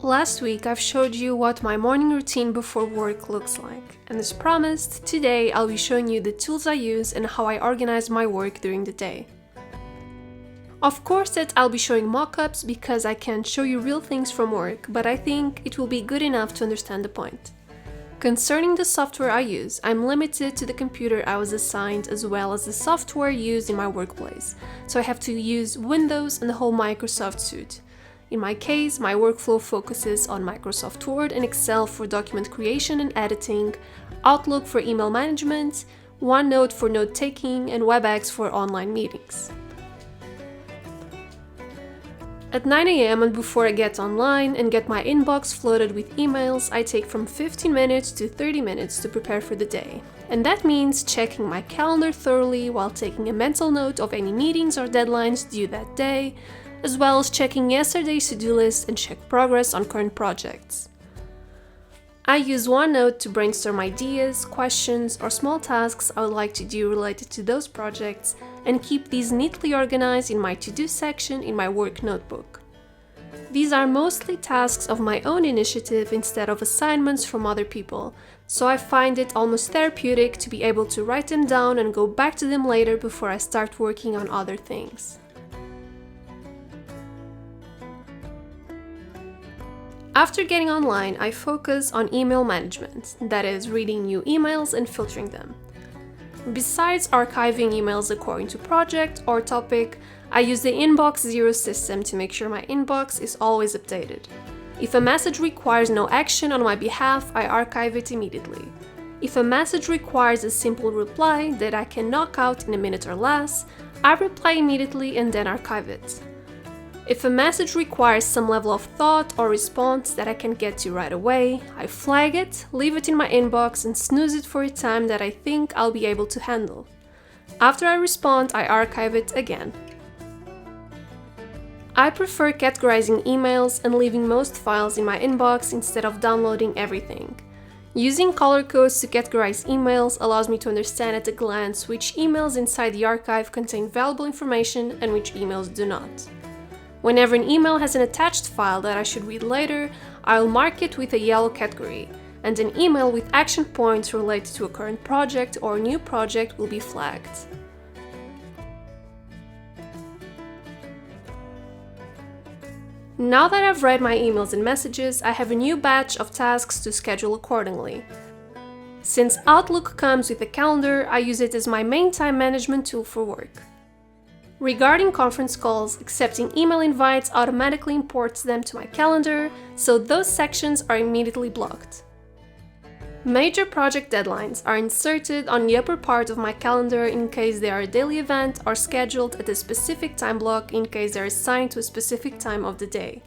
Last week I've showed you what my morning routine before work looks like, and as promised, today I'll be showing you the tools I use and how I organize my work during the day. Of course that I'll be showing mock-ups because I can't show you real things from work, but I think it will be good enough to understand the point. Concerning the software I use, I'm limited to the computer I was assigned as well as the software used in my workplace, so I have to use Windows and the whole Microsoft suite. In my case, my workflow focuses on Microsoft Word and Excel for document creation and editing, Outlook for email management, OneNote for note-taking, and WebEx for online meetings. At 9 a.m. and before I get online and get my inbox flooded with emails, I take from 15 minutes to 30 minutes to prepare for the day. And that means checking my calendar thoroughly while taking a mental note of any meetings or deadlines due that day, as well as checking yesterday's to-do list and check progress on current projects. I use OneNote to brainstorm ideas, questions, or small tasks I would like to do related to those projects and keep these neatly organized in my to-do section in my work notebook. These are mostly tasks of my own initiative instead of assignments from other people, so I find it almost therapeutic to be able to write them down and go back to them later before I start working on other things. After getting online, I focus on email management, that is, reading new emails and filtering them. Besides archiving emails according to project or topic, I use the Inbox Zero system to make sure my inbox is always updated. If a message requires no action on my behalf, I archive it immediately. If a message requires a simple reply that I can knock out in a minute or less, I reply immediately and then archive it. If a message requires some level of thought or response that I can get to right away, I flag it, leave it in my inbox and snooze it for a time that I think I'll be able to handle. After I respond, I archive it again. I prefer categorizing emails and leaving most files in my inbox instead of downloading everything. Using color codes to categorize emails allows me to understand at a glance which emails inside the archive contain valuable information and which emails do not. Whenever an email has an attached file that I should read later, I'll mark it with a yellow category, and an email with action points related to a current project or a new project will be flagged. Now that I've read my emails and messages, I have a new batch of tasks to schedule accordingly. Since Outlook comes with a calendar, I use it as my main time management tool for work. Regarding conference calls, accepting email invites automatically imports them to my calendar, so those sections are immediately blocked. Major project deadlines are inserted on the upper part of my calendar in case they are a daily event or scheduled at a specific time block in case they are assigned to a specific time of the day.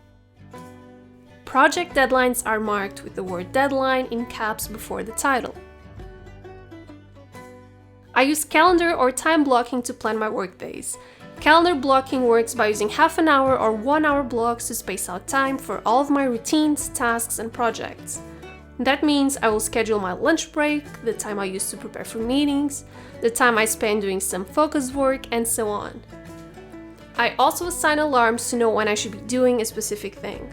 Project deadlines are marked with the word deadline in caps before the title. I use calendar or time blocking to plan my workdays. Calendar blocking works by using half an hour or 1 hour blocks to space out time for all of my routines, tasks, and projects. That means I will schedule my lunch break, the time I use to prepare for meetings, the time I spend doing some focus work, and so on. I also assign alarms to know when I should be doing a specific thing.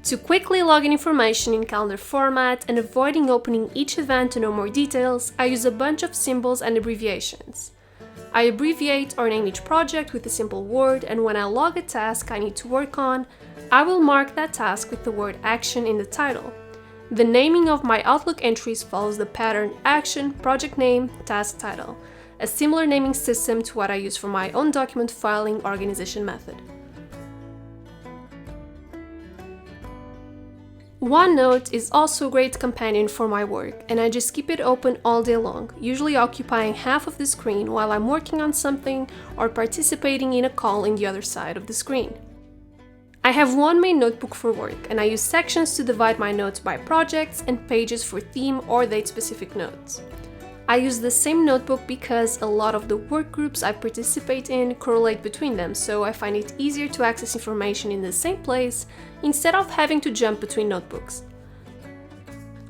To quickly log in information in calendar format and avoiding opening each event to know more details, I use a bunch of symbols and abbreviations. I abbreviate or name each project with a simple word, and when I log a task I need to work on, I will mark that task with the word action in the title. The naming of my Outlook entries follows the pattern action, project name, task title, a similar naming system to what I use for my own document filing organization method. OneNote is also a great companion for my work, and I just keep it open all day long, usually occupying half of the screen while I'm working on something or participating in a call in the other side of the screen. I have one main notebook for work, and I use sections to divide my notes by projects and pages for theme or date-specific notes. I use the same notebook because a lot of the work groups I participate in correlate between them, so I find it easier to access information in the same place instead of having to jump between notebooks.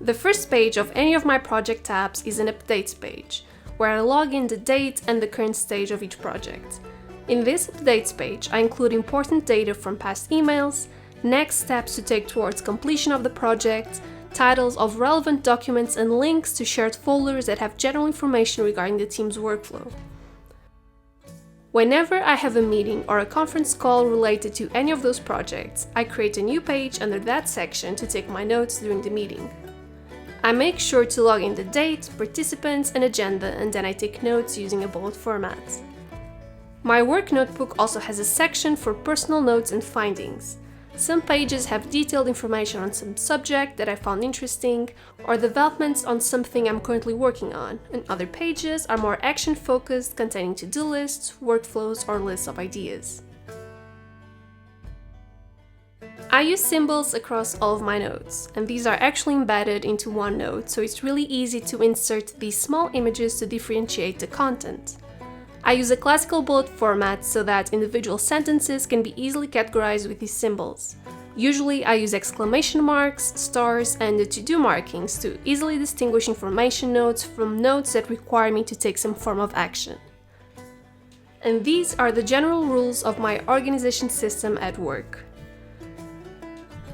The first page of any of my project tabs is an updates page, where I log in the date and the current stage of each project. In this updates page, I include important data from past emails, next steps to take towards completion of the project, titles of relevant documents, and links to shared folders that have general information regarding the team's workflow. Whenever I have a meeting or a conference call related to any of those projects, I create a new page under that section to take my notes during the meeting. I make sure to log in the date, participants, and agenda, and then I take notes using a bullet format. My work notebook also has a section for personal notes and findings. Some pages have detailed information on some subject that I found interesting, or developments on something I'm currently working on, and other pages are more action-focused, containing to-do lists, workflows, or lists of ideas. I use symbols across all of my notes, and these are actually embedded into one note, so it's really easy to insert these small images to differentiate the content. I use a classical bullet format so that individual sentences can be easily categorized with these symbols. Usually I use exclamation marks, stars, and the to-do markings to easily distinguish information notes from notes that require me to take some form of action. And these are the general rules of my organization system at work.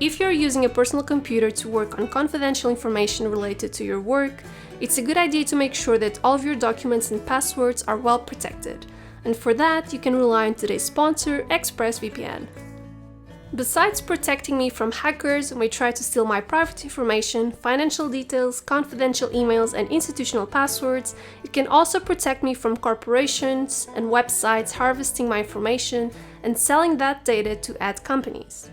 If you're using a personal computer to work on confidential information related to your work, it's a good idea to make sure that all of your documents and passwords are well protected, and for that you can rely on today's sponsor, ExpressVPN. Besides protecting me from hackers who may try to steal my private information, financial details, confidential emails, and institutional passwords, it can also protect me from corporations and websites harvesting my information and selling that data to ad companies.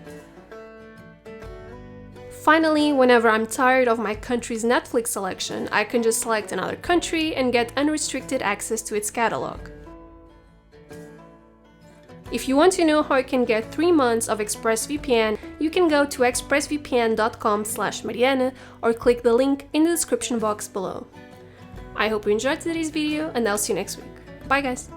Finally, whenever I'm tired of my country's Netflix selection, I can just select another country and get unrestricted access to its catalog. If you want to know how you can get 3 months of ExpressVPN, you can go to expressvpn.com/Mariana or click the link in the description box below. I hope you enjoyed today's video, and I'll see you next week. Bye guys!